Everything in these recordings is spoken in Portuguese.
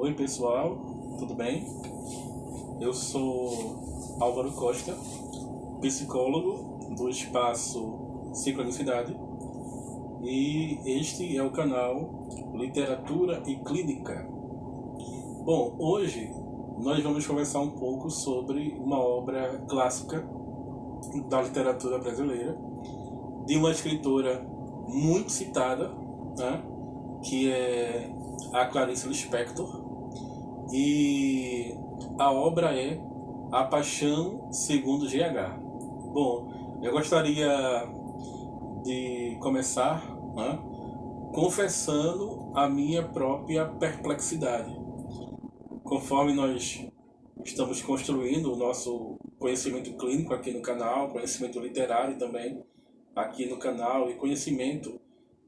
Oi pessoal, tudo bem? Eu sou Álvaro Costa, psicólogo do Espaço Sincronicidade, e este é o canal Literatura e Clínica. Bom, hoje nós vamos conversar um pouco sobre uma obra clássica da literatura brasileira, de uma escritora muito citada, né, que é a Clarice Lispector, e a obra é A Paixão segundo GH. Bom, eu gostaria de começar, né, confessando a minha própria perplexidade. Conforme nós estamos construindo o nosso conhecimento clínico aqui no canal, conhecimento literário também aqui no canal e conhecimento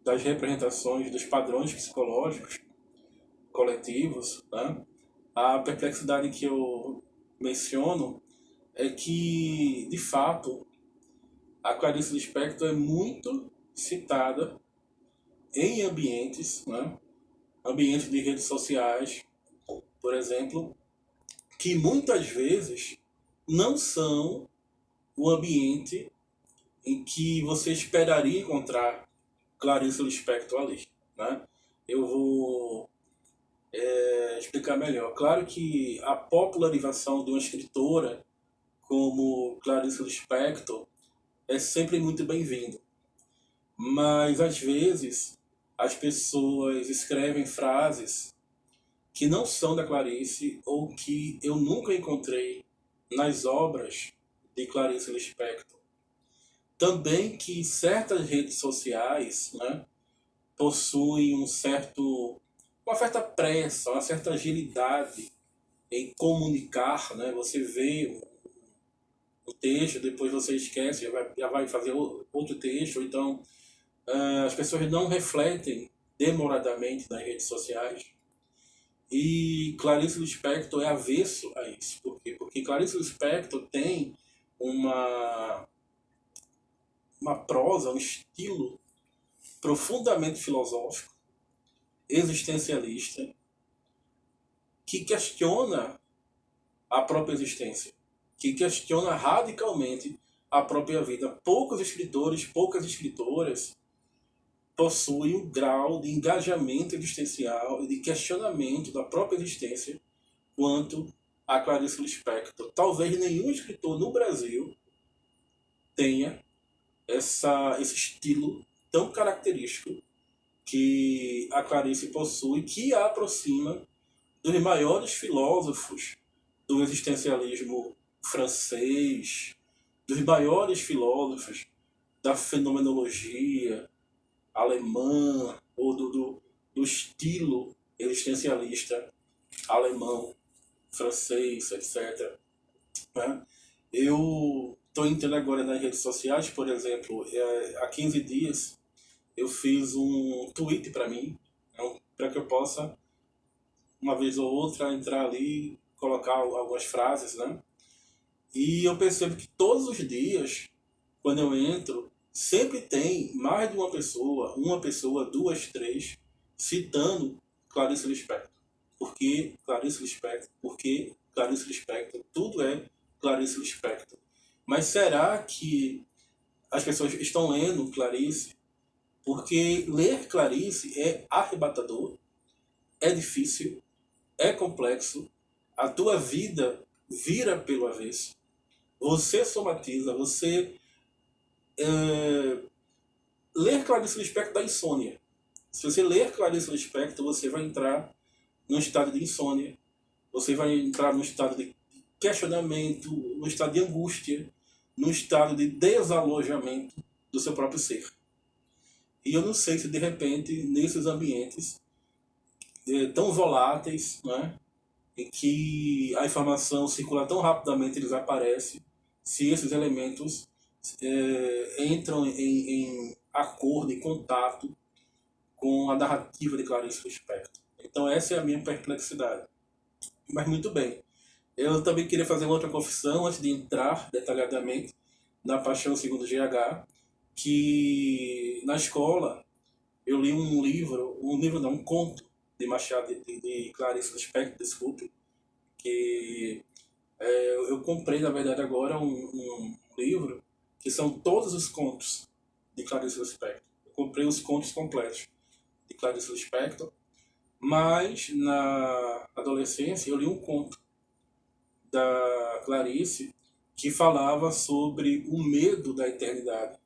das representações dos padrões psicológicos coletivos, né? A perplexidade que eu menciono é que, de fato, a Clarice Lispector é muito citada em ambientes, né? Ambientes de redes sociais, por exemplo, que muitas vezes não são o ambiente em que você esperaria encontrar Clarice Lispector ali, né? Eu vou explicar melhor. Claro que a popularização de uma escritora como Clarice Lispector é sempre muito bem-vindo, mas às vezes as pessoas escrevem frases que não são da Clarice ou que eu nunca encontrei nas obras de Clarice Lispector. Também que certas redes sociais, né, possuem uma certa pressa, uma certa agilidade em comunicar, né? Você vê o texto, depois você esquece, já vai fazer outro texto, ou então as pessoas não refletem demoradamente nas redes sociais. E Clarice Lispector é avesso a isso. Por quê? Porque Clarice Lispector tem uma, uma prosa, um estilo profundamente filosófico, existencialista, que questiona a própria existência, que questiona radicalmente a própria vida. Poucos escritores, poucas escritoras possuem um grau de engajamento existencial e de questionamento da própria existência quanto a Clarice Lispector. Talvez nenhum escritor no Brasil tenha esse estilo tão característico que a Clarice possui, que a aproxima dos maiores filósofos do existencialismo francês, dos maiores filósofos da fenomenologia alemã, ou do estilo existencialista alemão, francês, etc. Né? Eu estou entrando agora nas redes sociais, por exemplo, há 15 dias eu fiz um tweet para mim, para que eu possa, uma vez ou outra, entrar ali, colocar algumas frases, né? E eu percebo que todos os dias, quando eu entro, sempre tem mais de uma pessoa, duas, três, citando Clarice Lispector. Porque Clarice Lispector, porque Clarice Lispector, tudo é Clarice Lispector. Mas será que as pessoas estão lendo Clarice? Porque ler Clarice é arrebatador, é difícil, é complexo, a tua vida vira pelo avesso, você somatiza, você ler Clarice Lispector dá insônia. Se você ler Clarice Lispector, você vai entrar num estado de insônia, você vai entrar num estado de questionamento, num estado de angústia, num estado de desalojamento do seu próprio ser. E eu não sei se de repente nesses ambientes tão voláteis, né, em que a informação circula tão rapidamente e desaparece, se esses elementos entram em acordo, em contato com a narrativa de Clarice Lispector. Então essa é a minha perplexidade. Mas muito bem. Eu também queria fazer outra confissão antes de entrar detalhadamente na Paixão segundo GH, que na escola eu li um conto Machado, de Clarice Lispector, desculpe, que eu comprei, na verdade, agora um livro que são todos os contos de Clarice Lispector. Eu comprei os contos completos de Clarice Lispector, mas na adolescência eu li um conto da Clarice que falava sobre o medo da eternidade.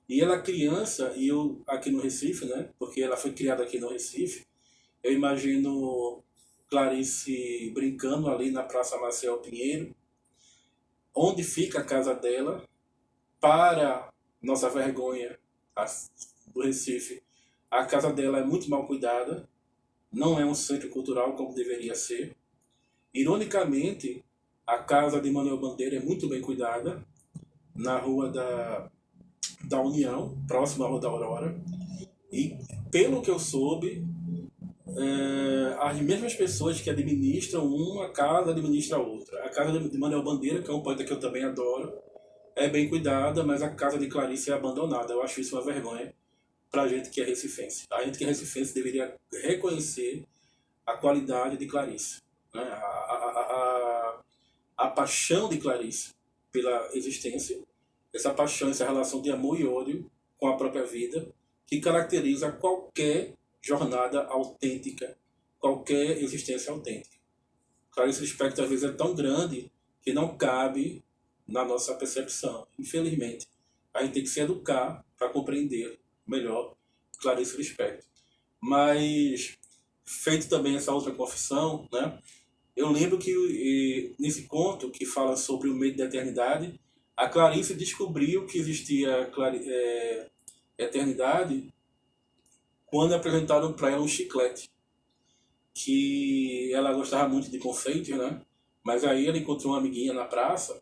E ela criança, e eu aqui no Recife, né? Porque ela foi criada aqui no Recife, eu imagino Clarice brincando ali na Praça Marcial Pinheiro, onde fica a casa dela, para nossa vergonha do Recife. A casa dela é muito mal cuidada, não é um centro cultural como deveria ser. Ironicamente, a casa de Manuel Bandeira é muito bem cuidada, na rua da União, próxima à Rua da Aurora. E, pelo que eu soube, as mesmas pessoas que administram uma casa administram outra. A casa de Manuel Bandeira, que é um poeta que eu também adoro, é bem cuidada, mas a casa de Clarice é abandonada. Eu acho isso uma vergonha para a gente que é recifense. A gente que é recifense deveria reconhecer a qualidade de Clarice, né? A paixão de Clarice pela existência, essa paixão, essa relação de amor e ódio com a própria vida, que caracteriza qualquer jornada autêntica, qualquer existência autêntica. Clarice Lispector às vezes é tão grande que não cabe na nossa percepção. Infelizmente, a gente tem que se educar para compreender melhor Clarice Lispector. Mas, feito também essa outra confissão, né, eu lembro que nesse conto que fala sobre o medo da eternidade, a Clarice descobriu que existia eternidade quando apresentaram para ela um chiclete, que ela gostava muito de confeitos, né? Mas aí ela encontrou uma amiguinha na praça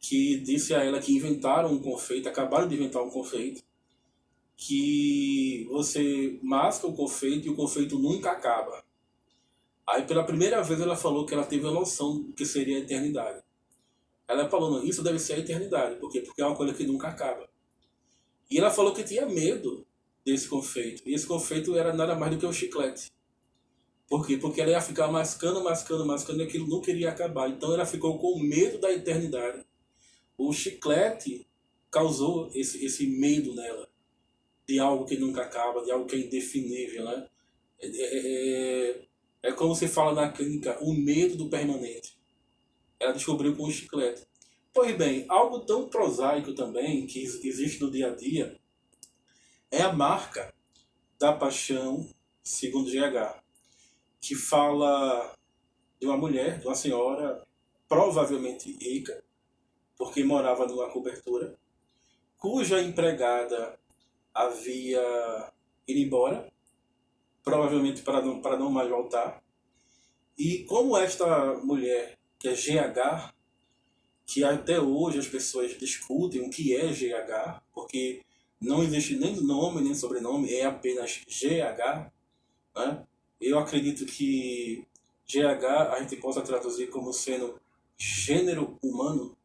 que disse a ela que inventaram um confeito, acabaram de inventar um confeito, que você masca o confeito e o confeito nunca acaba. Aí pela primeira vez ela falou que ela teve a noção do que seria a eternidade. Ela falou, não, isso deve ser a eternidade. Por quê? Porque é uma coisa que nunca acaba. E ela falou que tinha medo desse confeito. E esse confeito era nada mais do que um chiclete. Por quê? Porque ela ia ficar mascando, mascando, mascando e aquilo não queria acabar. Então ela ficou com medo da eternidade. O chiclete causou esse medo nela. De algo que nunca acaba, de algo que é indefinível, né? É como se fala na clínica, o medo do permanente. Ela descobriu com o chiclete. Pois bem, algo tão prosaico também, que existe no dia a dia, é a marca da paixão, segundo GH, que fala de uma mulher, de uma senhora, provavelmente rica, porque morava numa cobertura, cuja empregada havia ido embora, provavelmente para não mais voltar. E como esta mulher, que é GH, que até hoje as pessoas discutem o que é GH, porque não existe nem nome nem sobrenome, é apenas GH, né? Eu acredito que GH a gente possa traduzir como sendo gênero humano,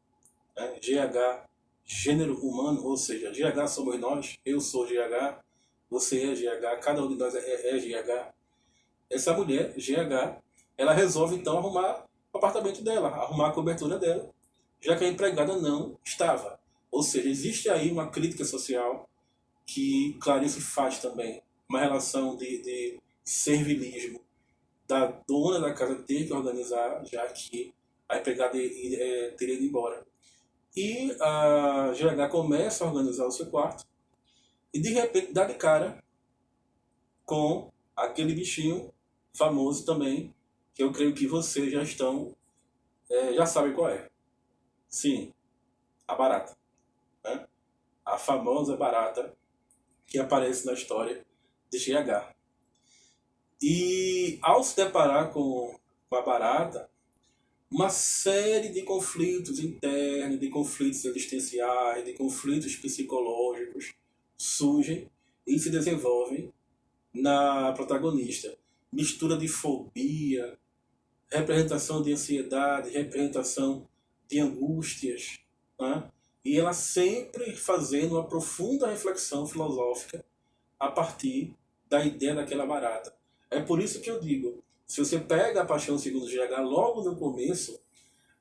né? GH, gênero humano, ou seja, GH somos nós, eu sou GH, você é GH, cada um de nós é GH. Essa mulher, GH, ela resolve então arrumar o apartamento dela, arrumar a cobertura dela, já que a empregada não estava. Ou seja, existe aí uma crítica social que Clarice faz também, uma relação de servilismo da dona da casa ter que organizar, já que a empregada teria ido embora. E a GH começa a organizar o seu quarto e de repente dá de cara com aquele bichinho famoso também, que eu creio que vocês já sabem qual é. Sim, a barata, né? A famosa barata que aparece na história de GH. E ao se deparar com a barata, uma série de conflitos internos, de conflitos existenciais, de conflitos psicológicos surgem e se desenvolvem na protagonista. Mistura de fobia, representação de ansiedade, representação de angústias, né? E ela sempre fazendo uma profunda reflexão filosófica a partir da ideia daquela barata. É por isso que eu digo, se você pega a Paixão Segundo GH logo no começo,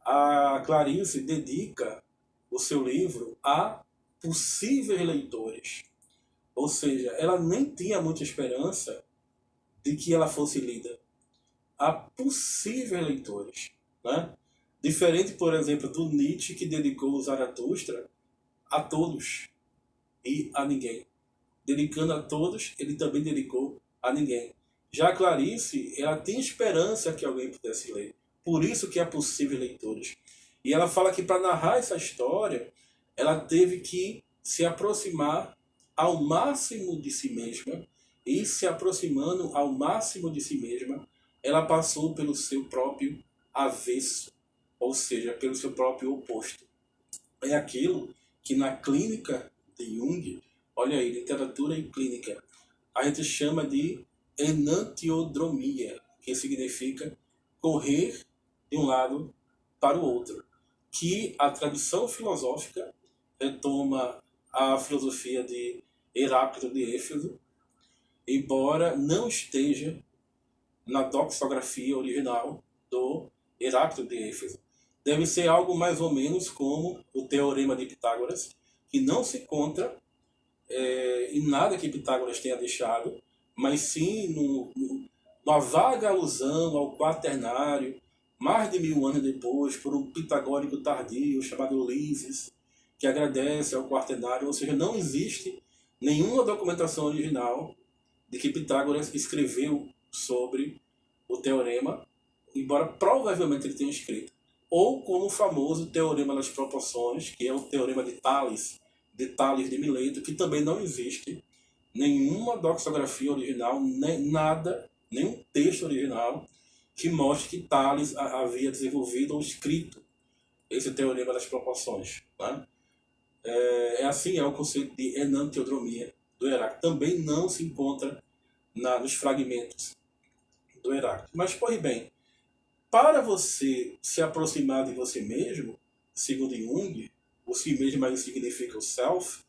a Clarice dedica o seu livro a possíveis leitores. Ou seja, ela nem tinha muita esperança de que ela fosse lida a possíveis leitores. Né? Diferente, por exemplo, do Nietzsche, que dedicou o Zaratustra a todos e a ninguém. Dedicando a todos, ele também dedicou a ninguém. Já a Clarice, ela tem esperança que alguém pudesse ler. Por isso que é possível leitores. E ela fala que para narrar essa história, ela teve que se aproximar ao máximo de si mesma, e se aproximando ao máximo de si mesma, ela passou pelo seu próprio avesso, ou seja, pelo seu próprio oposto. É aquilo que na clínica de Jung, olha aí, literatura e clínica, a gente chama de enantiodromia, que significa correr de um lado para o outro, que a tradição filosófica retoma a filosofia de Heráclito de Éfeso, embora não esteja na doxografia original do Heráclito de Éfeso. Deve ser algo mais ou menos como o Teorema de Pitágoras, que não se encontra em nada que Pitágoras tenha deixado, mas sim numa vaga alusão ao quaternário, mais de 1000 anos depois, por um pitagórico tardio chamado Ulisses, que agradece ao quaternário, ou seja, não existe nenhuma documentação original de que Pitágoras escreveu sobre o teorema, embora provavelmente ele tenha escrito. Ou como o famoso Teorema das Proporções, que é o Teorema de Tales de Mileto, que também não existe nenhuma doxografia original, nem nada, nenhum texto original que mostre que Tales havia desenvolvido ou escrito esse Teorema das Proporções. Né? Assim é o conceito de enantiodromia do Heráclito. Também não se encontra nos fragmentos do Heráclito. Mas, pois bem, para você se aproximar de você mesmo, segundo Jung, o si mesmo aí significa o self,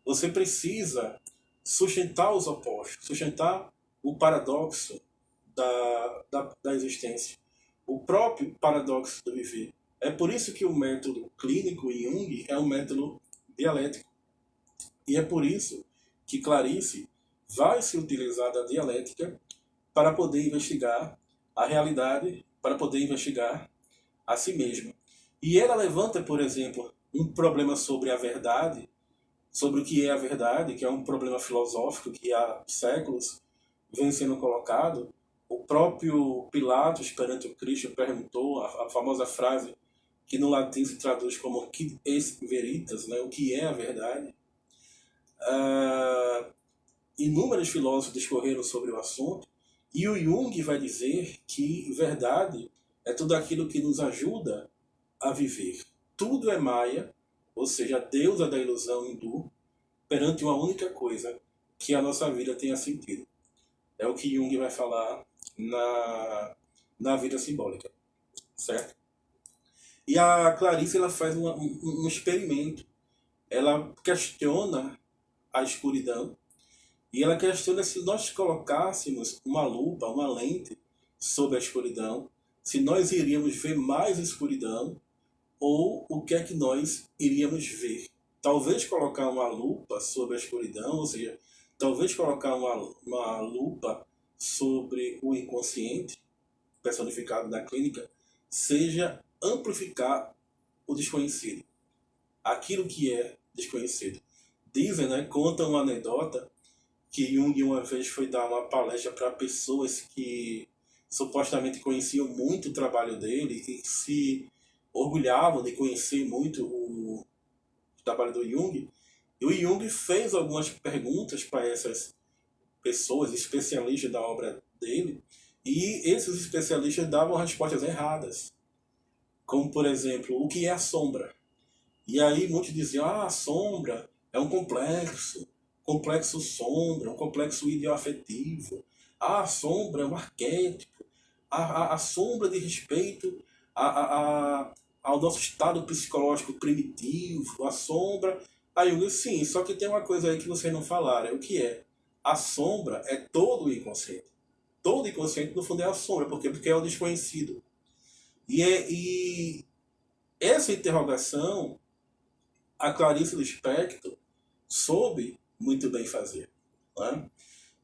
você precisa sustentar os opostos, sustentar o paradoxo da existência, o próprio paradoxo do viver. É por isso que o método clínico em Jung é um método dialético. E é por isso que Clarice vai se utilizar da dialética para poder investigar a realidade, para poder investigar a si mesma. E ela levanta, por exemplo, um problema sobre a verdade, sobre o que é a verdade, que é um problema filosófico que há séculos vem sendo colocado. O próprio Pilatos, perante o Cristo, perguntou a famosa frase que no latim se traduz como "quid est veritas", né? O que é a verdade. Inúmeros filósofos discorreram sobre o assunto, e o Jung vai dizer que verdade é tudo aquilo que nos ajuda a viver. Tudo é Maya, ou seja, a deusa da ilusão hindu, perante uma única coisa, que a nossa vida tenha sentido. É o que Jung vai falar na vida simbólica, certo? E a Clarice ela faz um experimento. Ela questiona a escuridão, e ela questiona se nós colocássemos uma lupa, uma lente sobre a escuridão, se nós iríamos ver mais escuridão ou o que é que nós iríamos ver. Talvez colocar uma lupa sobre a escuridão, ou seja, talvez colocar uma lupa sobre o inconsciente, personificado na clínica, seja amplificar o desconhecido, aquilo que é desconhecido. Dizem, né, contam uma anedota que Jung uma vez foi dar uma palestra para pessoas que supostamente conheciam muito o trabalho dele e que se orgulhavam de conhecer muito o trabalho do Jung. E o Jung fez algumas perguntas para essas pessoas, especialistas da obra dele, e esses especialistas davam respostas erradas. Como, por exemplo, o que é a sombra? E aí muitos diziam, a sombra é um complexo sombra, um complexo ideoafetivo. A sombra é um arquétipo. A sombra de respeito ao nosso estado psicológico primitivo. A sombra... Aí eu disse, sim, só que tem uma coisa aí que vocês não falaram. É o que é? A sombra é todo o inconsciente. todo inconsciente, no fundo, é a sombra. Por quê? Porque é o desconhecido. E essa interrogação, a Clarice Lispector soube muito bem fazer. Né?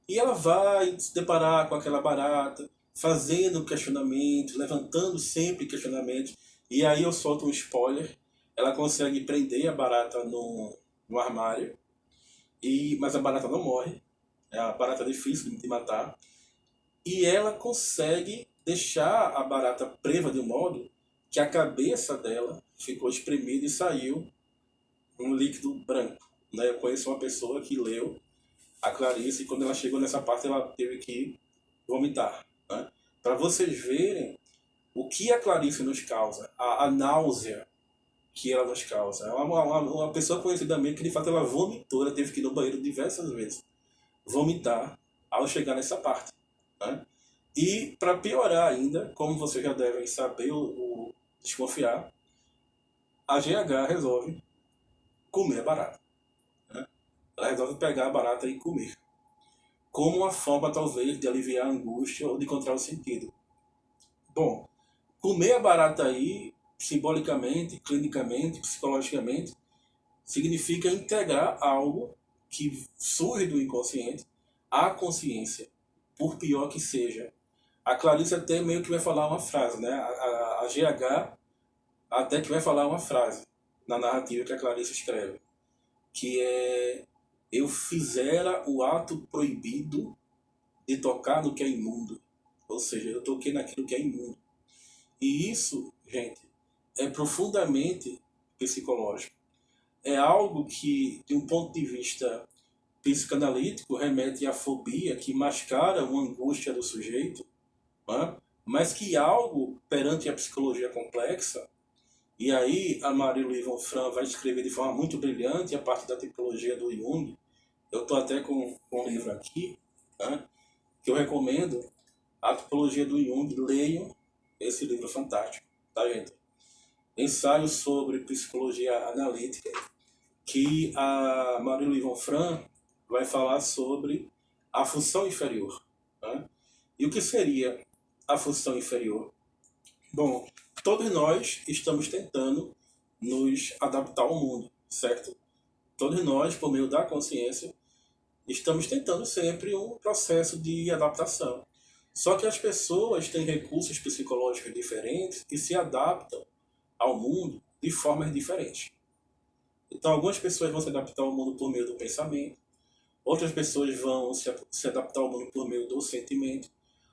E ela vai se deparar com aquela barata, fazendo questionamentos, levantando sempre questionamentos. E aí eu solto um spoiler. Ela consegue prender a barata no armário, mas a barata não morre. É a barata difícil de matar. E ela consegue deixar a barata presa de um modo que a cabeça dela ficou espremida e saiu um líquido branco. Né? Eu conheço uma pessoa que leu a Clarice e quando ela chegou nessa parte ela teve que vomitar. Né? Para vocês verem o que a Clarice nos causa, a náusea que ela nos causa. É uma pessoa conhecidamente que de fato ela vomitou, ela teve que ir no banheiro diversas vezes vomitar ao chegar nessa parte. Né? E para piorar ainda, como vocês já devem saber ou desconfiar, a GH resolve comer a barata. Né? Ela resolve pegar a barata e comer. Como uma forma, talvez, de aliviar a angústia ou de encontrar o sentido. Bom, comer a barata aí, simbolicamente, clinicamente, psicologicamente, significa integrar algo que surge do inconsciente à consciência, por pior que seja. A Clarice até meio que vai falar uma frase, né? A GH até que vai falar uma frase na narrativa que a Clarice escreve, que é: eu fizera o ato proibido de tocar no que é imundo. Ou seja, eu toquei naquilo que é imundo. E isso, gente, é profundamente psicológico. É algo que, de um ponto de vista psicanalítico, remete à fobia, que mascara uma angústia do sujeito, né? Mas que algo perante a psicologia complexa, e aí a Marie-Louise von Franz vai escrever de forma muito brilhante a parte da tipologia do Jung. Eu estou até com um livro aqui, né, que eu recomendo, a tipologia do Jung. Leiam esse livro fantástico, tá, gente? Ensaio sobre psicologia analítica, que a Marie-Louise von Franz vai falar sobre a função inferior. Né? E o que seria a função inferior? Bom, todos nós estamos tentando nos adaptar ao mundo, certo? Todos nós, por meio da consciência, estamos tentando sempre um processo de adaptação. Só que as pessoas têm recursos psicológicos diferentes e se adaptam ao mundo de formas diferentes. Então, algumas pessoas vão se adaptar ao mundo por meio do pensamento, outras pessoas vão se adaptar ao mundo por meio do sentimento,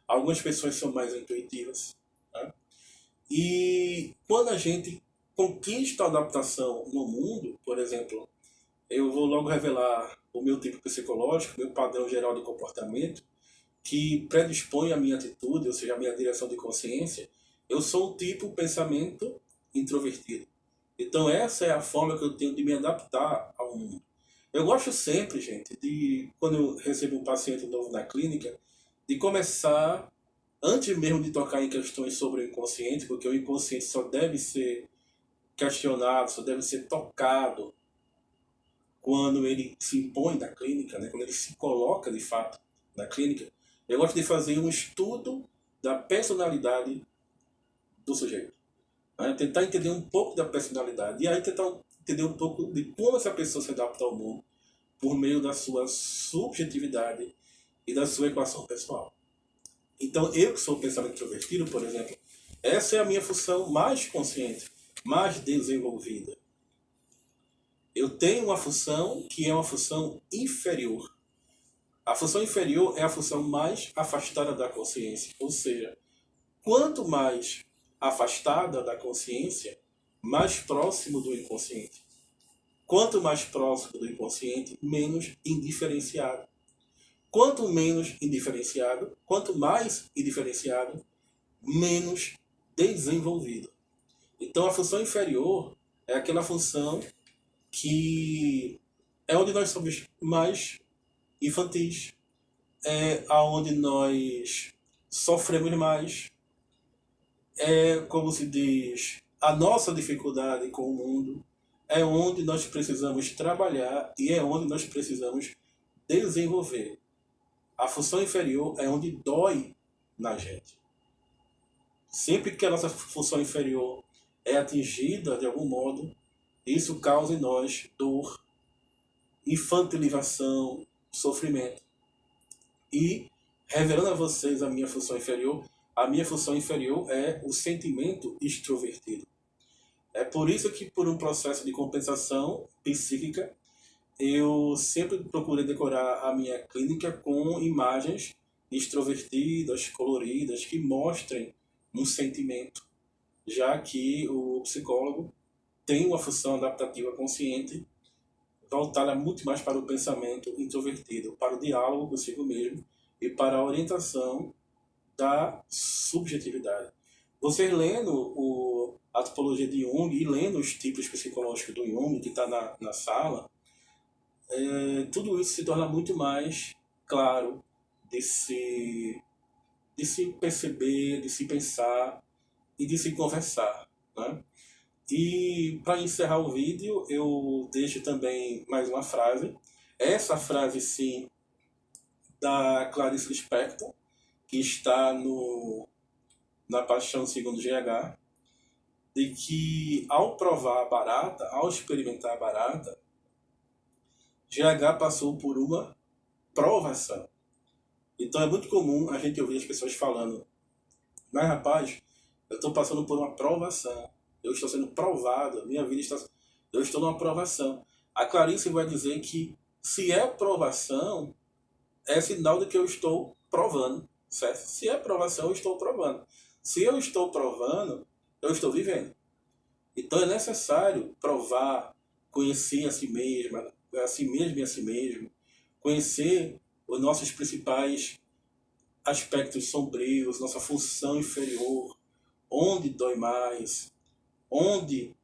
algumas pessoas são mais intuitivas. Né? E quando a gente conquista a adaptação no mundo, por exemplo, eu vou logo revelar o meu tipo psicológico, meu padrão geral de comportamento, que predispõe a minha atitude, ou seja, a minha direção de consciência. Eu sou o tipo pensamento introvertido. Então essa é a forma que eu tenho de me adaptar ao mundo. Eu gosto sempre, gente, de, quando eu recebo um paciente novo na clínica, de começar, antes mesmo de tocar em questões sobre o inconsciente, porque o inconsciente só deve ser questionado, só deve ser tocado quando ele se impõe na clínica, né? Quando ele se coloca de fato na clínica. Eu gosto de fazer um estudo da personalidade do sujeito. Né? Tentar entender um pouco da personalidade. E aí tentar entender um pouco de como essa pessoa se adapta ao mundo por meio da sua subjetividade e da sua equação pessoal. Então, eu que sou pensamento introvertido, por exemplo, essa é a minha função mais consciente, mais desenvolvida. Eu tenho uma função que é uma função inferior. A função inferior é a função mais afastada da consciência. Ou seja, quanto mais afastada da consciência, mais próximo do inconsciente. Quanto mais próximo do inconsciente, menos indiferenciado. Quanto menos indiferenciado, quanto mais indiferenciado, menos desenvolvido. Então a função inferior é aquela função que é onde nós somos mais infantis, é aonde nós sofremos mais, é, como se diz, a nossa dificuldade com o mundo, é onde nós precisamos trabalhar e é onde nós precisamos desenvolver A função inferior é onde dói na gente. Sempre que a nossa função inferior é atingida de algum modo, isso causa em nós dor, infantilização, sofrimento. E, revelando a vocês a minha função inferior é o sentimento extrovertido. É por isso que, por um processo de compensação psíquica, eu sempre procurei decorar a minha clínica com imagens extrovertidas, coloridas, que mostrem um sentimento, já que o psicólogo tem uma função adaptativa consciente voltada muito mais para o pensamento introvertido, para o diálogo consigo mesmo e para a orientação da subjetividade. Vocês lendo a tipologia de Jung e lendo os tipos psicológicos do Jung, que está na sala, tudo isso se torna muito mais claro de se perceber, de se pensar e de se conversar, né? E para encerrar o vídeo, eu deixo também mais uma frase. Essa frase, sim, da Clarice Lispector, que está na Paixão segundo GH, de que ao provar a barata, ao experimentar a barata, GH passou por uma provação. Então é muito comum a gente ouvir as pessoas falando: mas rapaz, eu estou passando por uma provação, eu estou sendo provado, minha vida está... eu estou numa provação. A Clarice vai dizer que se é provação, é sinal de que eu estou provando, certo? Se é provação, eu estou provando. Se eu estou provando, eu estou vivendo. Então é necessário provar, conhecer a si mesmo e a si mesmo, conhecer os nossos principais aspectos sombrios, nossa função inferior, onde dói mais, onde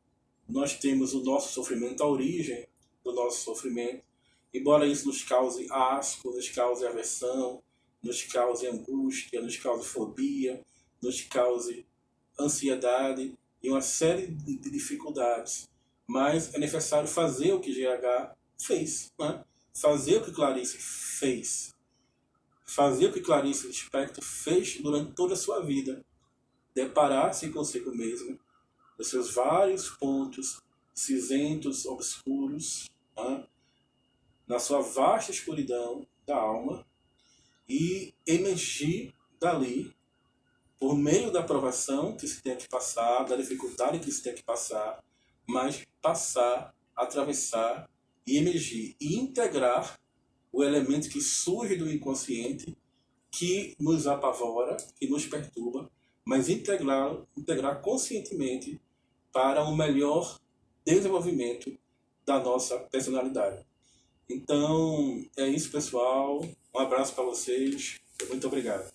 nós temos o nosso sofrimento, a origem do nosso sofrimento, embora isso nos cause asco, nos cause aversão, nos cause angústia, nos cause fobia, nos cause ansiedade e uma série de dificuldades. Mas é necessário fazer o que GH fez, né? Fazer o que Clarice fez. Fazer o que Clarice Lispector fez durante toda a sua vida. Deparar-se consigo mesmo, nos seus vários pontos cinzentos, obscuros, né? Na sua vasta escuridão da alma, e emergir dali por meio da provação que se tem que passar, da dificuldade que se tem que passar, mas passar, atravessar e emergir e integrar o elemento que surge do inconsciente, que nos apavora, que nos perturba, mas integrar conscientemente para um melhor desenvolvimento da nossa personalidade. Então, é isso, pessoal. Um abraço para vocês. Muito obrigado.